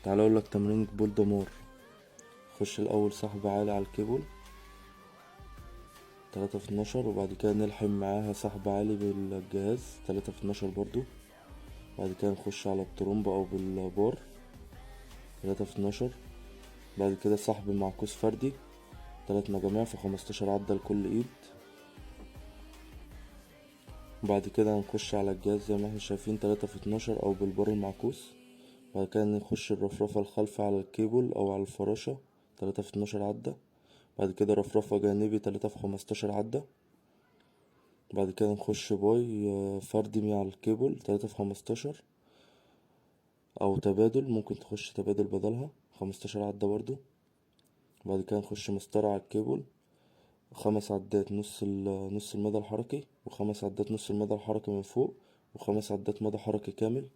تعالى اقولك تمرين بول دمار. خش الاول سحب عالي على الكيبل 3 في 12، وبعد كده نلحم معاها سحب عالي بالجهاز 3 في 12 برضو. بعد كده نخش على الترومبة او بالبار 3 في 12. بعد كده سحب معكوس فردي 3 مجاميع في 15 عدة لكل ايد. بعد كده هنخش على الجهاز زي ما احنا شايفين 3 في 12 او بالبار المعكوس. بعد كده نخش الرفرفة الخلفية على الكيبل او على الفراشة 3 في 12 عدة. بعد كده رفرفة جانبي 3 في 15 عدة. بعد كده نخش باي فردي على الكيبل 3 في 15، او تبادل ممكن تخش تبادل بدلها 15 عدة برضو. بعد كده نخش مسطرة على الكيبل 5 عدات نص المدى الحركي، و5 عدات نص المدى الحركي من فوق، و5 عدات مدى حركي كامل.